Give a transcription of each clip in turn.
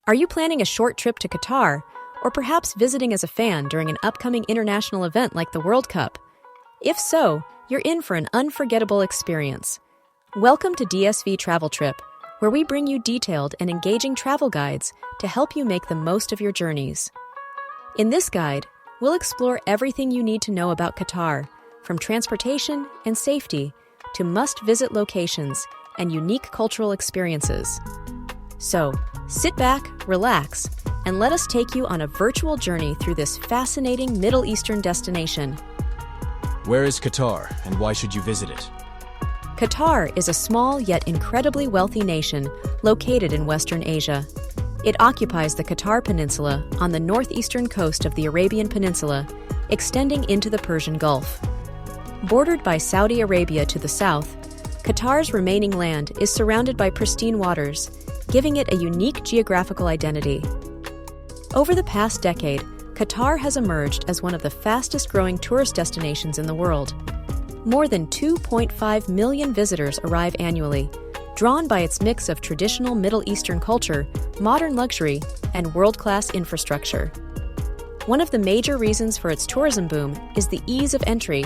Are you planning a short trip to Qatar, or perhaps visiting as a fan during an upcoming international event like the World Cup? If so, you're in for an unforgettable experience. Welcome to DSV Travel Trip, where we bring you detailed and engaging travel guides to help you make the most of your journeys. In this guide, we'll explore everything you need to know about Qatar, from transportation and safety to must-visit locations and unique cultural experiences. So, sit back, relax, and let us take you on a virtual journey through this fascinating Middle Eastern destination. Where is Qatar, and why should you visit it? Qatar is a small yet incredibly wealthy nation located in Western Asia. It occupies the Qatar Peninsula on the northeastern coast of the Arabian Peninsula, extending into the Persian Gulf. Bordered by Saudi Arabia to the south, Qatar's remaining land is surrounded by pristine waters, giving it a unique geographical identity. Over the past decade, Qatar has emerged as one of the fastest-growing tourist destinations in the world. More than 2.5 million visitors arrive annually, drawn by its mix of traditional Middle Eastern culture, modern luxury, and world-class infrastructure. One of the major reasons for its tourism boom is the ease of entry.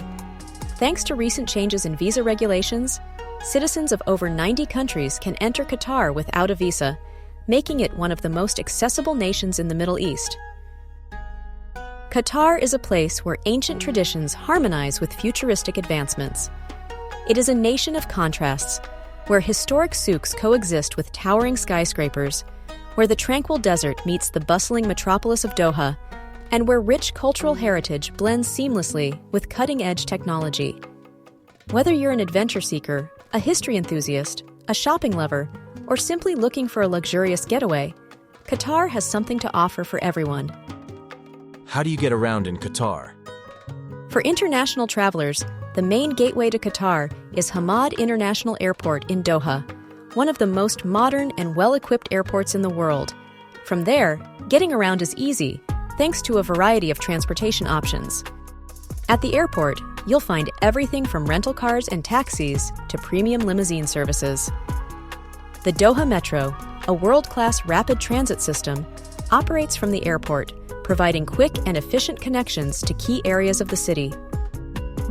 Thanks to recent changes in visa regulations, citizens of over 90 countries can enter Qatar without a visa, making it one of the most accessible nations in the Middle East. Qatar is a place where ancient traditions harmonize with futuristic advancements. It is a nation of contrasts, where historic souks coexist with towering skyscrapers, where the tranquil desert meets the bustling metropolis of Doha, and where rich cultural heritage blends seamlessly with cutting-edge technology. Whether you're an adventure seeker, a history enthusiast, a shopping lover, or simply looking for a luxurious getaway, Qatar has something to offer for everyone. How do you get around in Qatar? For international travelers, the main gateway to Qatar is Hamad International Airport in Doha, one of the most modern and well-equipped airports in the world. From there, getting around is easy, thanks to a variety of transportation options. At the airport, you'll find everything from rental cars and taxis to premium limousine services. The Doha Metro, a world-class rapid transit system, operates from the airport, providing quick and efficient connections to key areas of the city.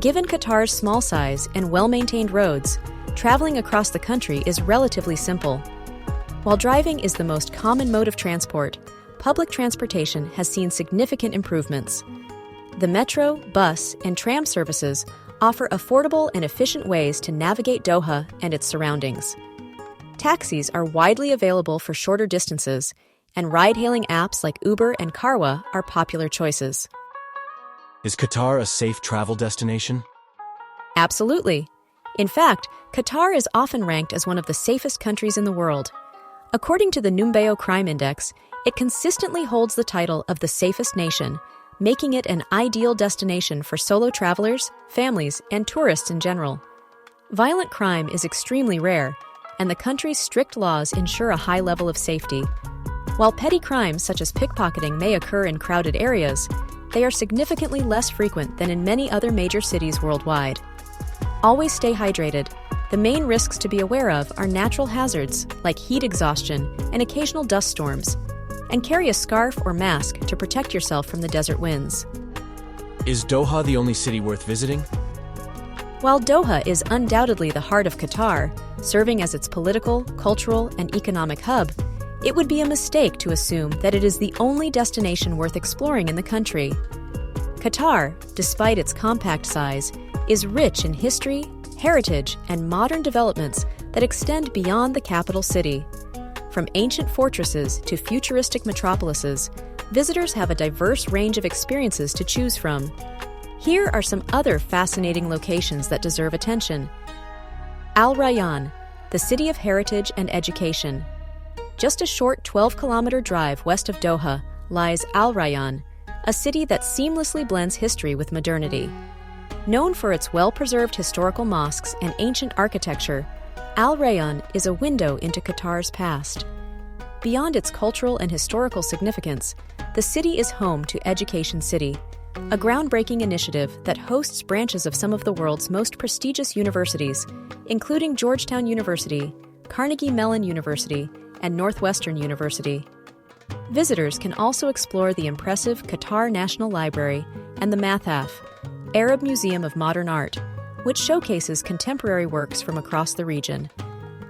Given Qatar's small size and well-maintained roads, traveling across the country is relatively simple. While driving is the most common mode of transport, public transportation has seen significant improvements. The metro, bus, and tram services offer affordable and efficient ways to navigate Doha and its surroundings. Taxis are widely available for shorter distances, and ride-hailing apps like Uber and Carwa are popular choices. Is Qatar a safe travel destination? Absolutely. In fact, Qatar is often ranked as one of the safest countries in the world. According to the Numbeo Crime Index, it consistently holds the title of the safest nation, making it an ideal destination for solo travelers, families, and tourists in general. Violent crime is extremely rare, and the country's strict laws ensure a high level of safety. While petty crimes such as pickpocketing may occur in crowded areas, they are significantly less frequent than in many other major cities worldwide. Always stay hydrated. The main risks to be aware of are natural hazards like heat exhaustion and occasional dust storms, and carry a scarf or mask to protect yourself from the desert winds. Is Doha the only city worth visiting? While Doha is undoubtedly the heart of Qatar, serving as its political, cultural, and economic hub, it would be a mistake to assume that it is the only destination worth exploring in the country. Qatar, despite its compact size, is rich in history, heritage, and modern developments that extend beyond the capital city. From ancient fortresses to futuristic metropolises, visitors have a diverse range of experiences to choose from. Here are some other fascinating locations that deserve attention. Al Rayyan, the city of heritage and education. Just a short 12-kilometer drive west of Doha lies Al Rayyan, a city that seamlessly blends history with modernity. Known for its well-preserved historical mosques and ancient architecture, Al Rayyan is a window into Qatar's past. Beyond its cultural and historical significance, the city is home to Education City, a groundbreaking initiative that hosts branches of some of the world's most prestigious universities, including Georgetown University, Carnegie Mellon University, and Northwestern University. Visitors can also explore the impressive Qatar National Library and the Mathaf, Arab Museum of Modern Art, which showcases contemporary works from across the region.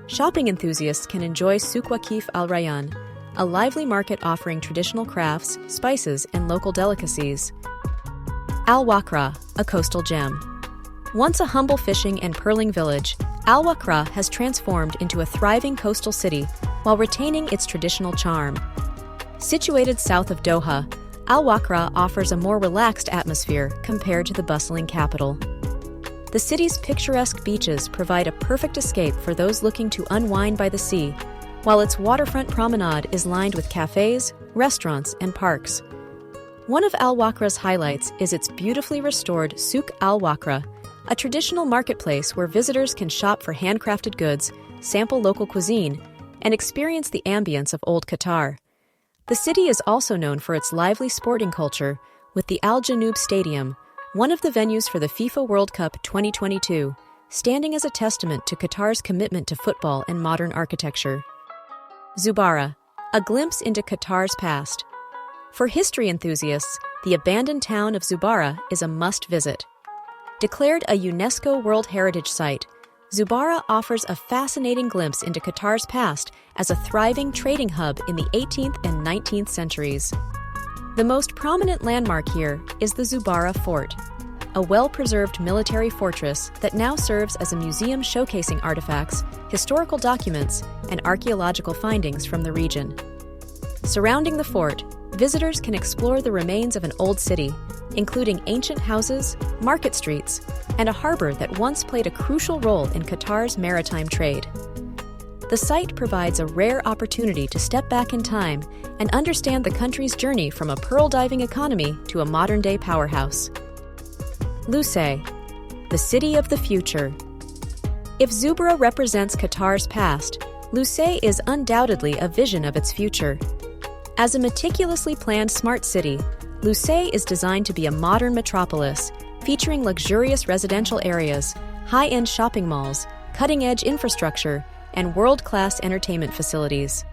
Shopping enthusiasts can enjoy Souk Waqif Al Rayyan, a lively market offering traditional crafts, spices, and local delicacies. Al Wakrah, a coastal gem. Once a humble fishing and pearling village, Al Wakrah has transformed into a thriving coastal city while retaining its traditional charm. Situated south of Doha, Al Wakrah offers a more relaxed atmosphere compared to the bustling capital. The city's picturesque beaches provide a perfect escape for those looking to unwind by the sea, while its waterfront promenade is lined with cafes, restaurants, and parks. One of Al Wakrah's highlights is its beautifully restored Souk Al Wakrah, a traditional marketplace where visitors can shop for handcrafted goods, sample local cuisine, and experience the ambience of old Qatar. The city is also known for its lively sporting culture, with the Al Janoub Stadium, one of the venues for the FIFA World Cup 2022, standing as a testament to Qatar's commitment to football and modern architecture. Zubarah, a glimpse into Qatar's past. For history enthusiasts, the abandoned town of Zubarah is a must-visit. Declared a UNESCO World Heritage Site, Zubarah offers a fascinating glimpse into Qatar's past as a thriving trading hub in the 18th and 19th centuries. The most prominent landmark here is the Zubarah Fort, a well-preserved military fortress that now serves as a museum showcasing artifacts, historical documents, and archaeological findings from the region. Surrounding the fort, visitors can explore the remains of an old city, including ancient houses, market streets, and a harbor that once played a crucial role in Qatar's maritime trade. The site provides a rare opportunity to step back in time and understand the country's journey from a pearl diving economy to a modern-day powerhouse. Lusail, the city of the future. If Zubarah represents Qatar's past, Lusail is undoubtedly a vision of its future. As a meticulously planned smart city, Lusail is designed to be a modern metropolis, featuring luxurious residential areas, high-end shopping malls, cutting-edge infrastructure, and world-class entertainment facilities.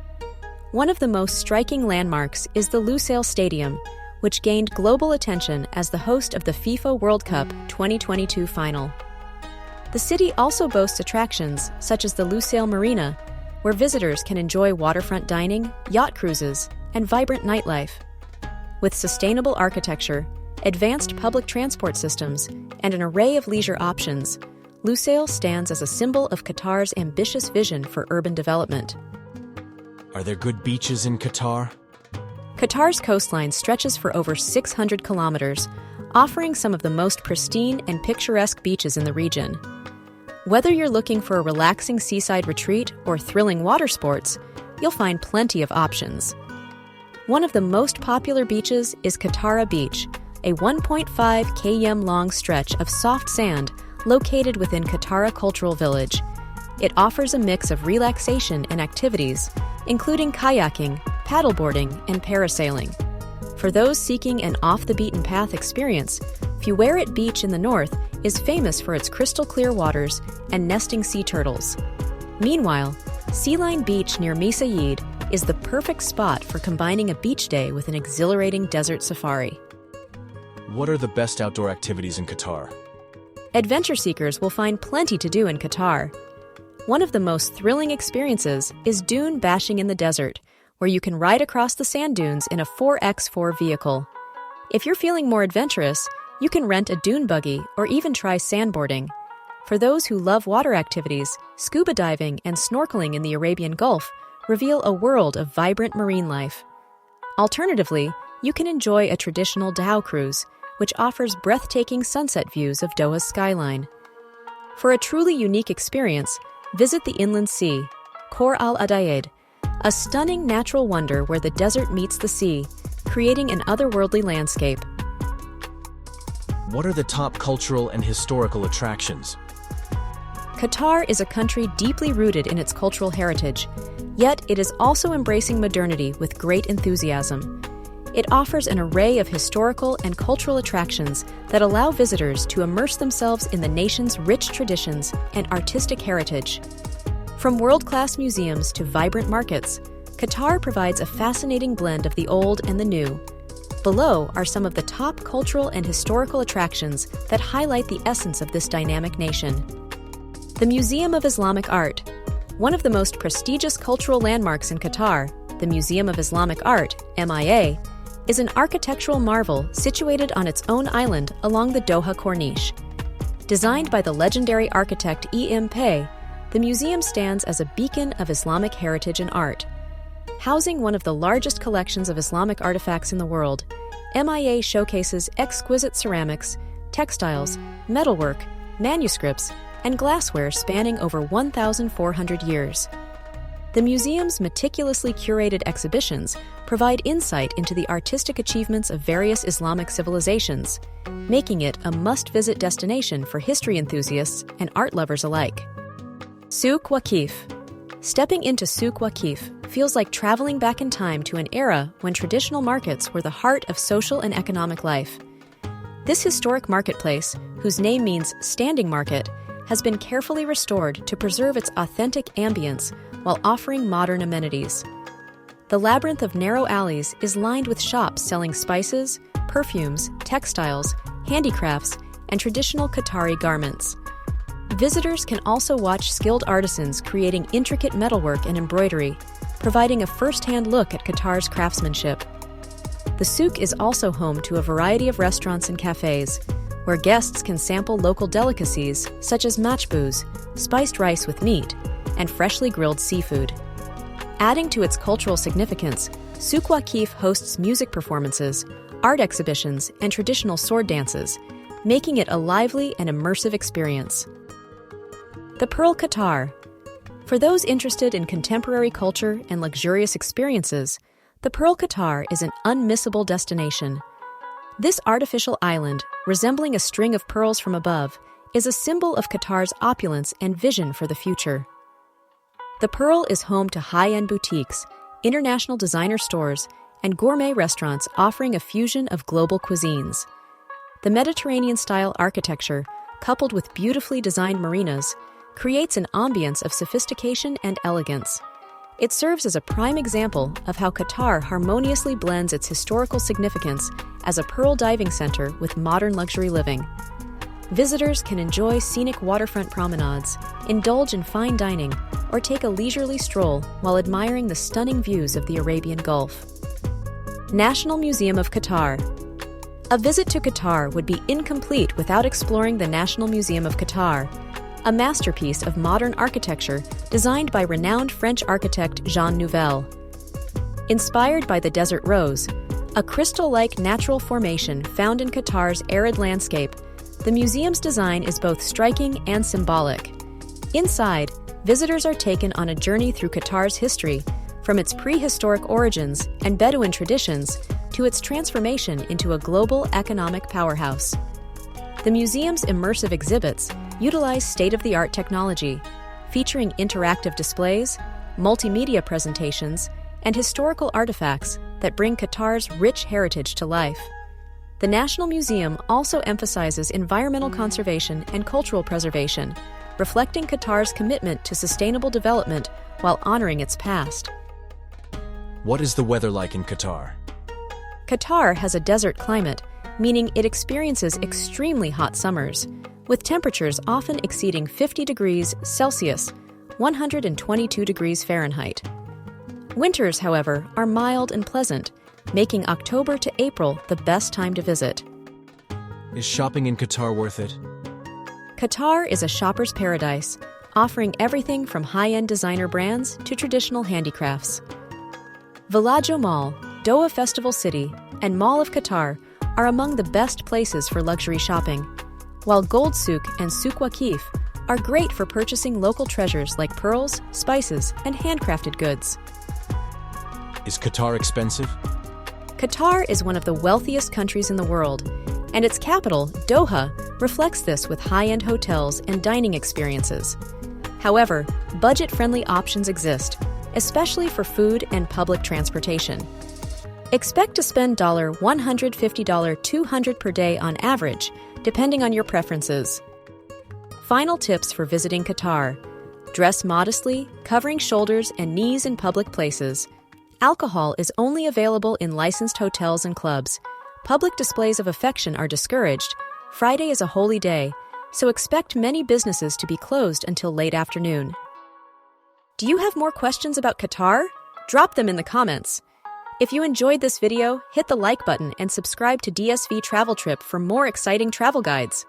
One of the most striking landmarks is the Lusail Stadium, which gained global attention as the host of the FIFA World Cup 2022 final. The city also boasts attractions such as the Lusail Marina, where visitors can enjoy waterfront dining, yacht cruises, and vibrant nightlife. With sustainable architecture, advanced public transport systems, and an array of leisure options, Lusail stands as a symbol of Qatar's ambitious vision for urban development. Are there good beaches in Qatar? Qatar's coastline stretches for over 600 kilometers, offering some of the most pristine and picturesque beaches in the region. Whether you're looking for a relaxing seaside retreat or thrilling water sports, you'll find plenty of options. One of the most popular beaches is Qatar Beach, a 1.5 km long stretch of soft sand located within Qatar Cultural Village. It offers a mix of relaxation and activities, including kayaking, paddleboarding, and parasailing. For those seeking an off-the-beaten-path experience, Fuwarit Beach in the north is famous for its crystal-clear waters and nesting sea turtles. Meanwhile, Sea Line Beach near Misayid is the perfect spot for combining a beach day with an exhilarating desert safari. What are the best outdoor activities in Qatar? Adventure seekers will find plenty to do in Qatar. One of the most thrilling experiences is dune bashing in the desert, where you can ride across the sand dunes in a 4x4 vehicle. If you're feeling more adventurous, you can rent a dune buggy or even try sandboarding. For those who love water activities, scuba diving and snorkeling in the Arabian Gulf reveal a world of vibrant marine life. Alternatively, you can enjoy a traditional dhow cruise, which offers breathtaking sunset views of Doha's skyline. For a truly unique experience, visit the inland sea, Khor Al Adayed, a stunning natural wonder where the desert meets the sea, creating an otherworldly landscape. What are the top cultural and historical attractions? Qatar is a country deeply rooted in its cultural heritage, yet it is also embracing modernity with great enthusiasm. It offers an array of historical and cultural attractions that allow visitors to immerse themselves in the nation's rich traditions and artistic heritage. From world-class museums to vibrant markets, Qatar provides a fascinating blend of the old and the new. Below are some of the top cultural and historical attractions that highlight the essence of this dynamic nation. The Museum of Islamic Art. One of the most prestigious cultural landmarks in Qatar, the Museum of Islamic Art, MIA, is an architectural marvel situated on its own island along the Doha Corniche. Designed by the legendary architect E.M. Pei, the museum stands as a beacon of Islamic heritage and art. Housing one of the largest collections of Islamic artifacts in the world, MIA showcases exquisite ceramics, textiles, metalwork, manuscripts, and glassware spanning over 1,400 years. The museum's meticulously curated exhibitions provide insight into the artistic achievements of various Islamic civilizations, making it a must-visit destination for history enthusiasts and art lovers alike. Souk Waqif. Stepping into Souk Waqif feels like traveling back in time to an era when traditional markets were the heart of social and economic life. This historic marketplace, whose name means standing market, has been carefully restored to preserve its authentic ambience while offering modern amenities. The labyrinth of narrow alleys is lined with shops selling spices, perfumes, textiles, handicrafts, and traditional Qatari garments. Visitors can also watch skilled artisans creating intricate metalwork and embroidery, providing a first-hand look at Qatar's craftsmanship. The souk is also home to a variety of restaurants and cafes, where guests can sample local delicacies such as matchbouz, spiced rice with meat, and freshly grilled seafood. Adding to its cultural significance, Souk Waqif hosts music performances, art exhibitions, and traditional sword dances, making it a lively and immersive experience. The Pearl Qatar. For those interested in contemporary culture and luxurious experiences, the Pearl Qatar is an unmissable destination. This artificial island, resembling a string of pearls from above, is a symbol of Qatar's opulence and vision for the future. The Pearl is home to high-end boutiques, international designer stores, and gourmet restaurants offering a fusion of global cuisines. The Mediterranean-style architecture, coupled with beautifully designed marinas, creates an ambience of sophistication and elegance. It serves as a prime example of how Qatar harmoniously blends its historical significance as a pearl diving center with modern luxury living. Visitors can enjoy scenic waterfront promenades, indulge in fine dining, or take a leisurely stroll while admiring the stunning views of the Arabian Gulf. National Museum of Qatar. A visit to Qatar would be incomplete without exploring the National Museum of Qatar, a masterpiece of modern architecture designed by renowned French architect Jean Nouvel. Inspired by the desert rose, a crystal-like natural formation found in Qatar's arid landscape, the museum's design is both striking and symbolic. Inside, visitors are taken on a journey through Qatar's history, from its prehistoric origins and Bedouin traditions to its transformation into a global economic powerhouse. The museum's immersive exhibits utilize state-of-the-art technology, featuring interactive displays, multimedia presentations, and historical artifacts that bring Qatar's rich heritage to life. The National Museum also emphasizes environmental conservation and cultural preservation, reflecting Qatar's commitment to sustainable development while honoring its past. What is the weather like in Qatar? Qatar has a desert climate, meaning it experiences extremely hot summers, with temperatures often exceeding 50 degrees Celsius, 122 degrees Fahrenheit. Winters, however, are mild and pleasant, making October to April the best time to visit. Is shopping in Qatar worth it? Qatar is a shopper's paradise, offering everything from high-end designer brands to traditional handicrafts. Villaggio Mall, Doha Festival City, and Mall of Qatar are among the best places for luxury shopping, while Gold Souk and Souk Waqif are great for purchasing local treasures like pearls, spices, and handcrafted goods. Is Qatar expensive? Qatar is one of the wealthiest countries in the world, and its capital, Doha, reflects this with high-end hotels and dining experiences. However, budget-friendly options exist, especially for food and public transportation. Expect to spend $150 $200 per day on average, depending on your preferences. Final tips for visiting Qatar: dress modestly, covering shoulders and knees in public places, Alcohol is only available in licensed hotels and clubs. Public displays of affection are discouraged. Friday is a holy day, so expect many businesses to be closed until late afternoon. Do you have more questions about Qatar? Drop them in the comments. If you enjoyed this video, hit the like button and subscribe to DSV Travel Trip for more exciting travel guides.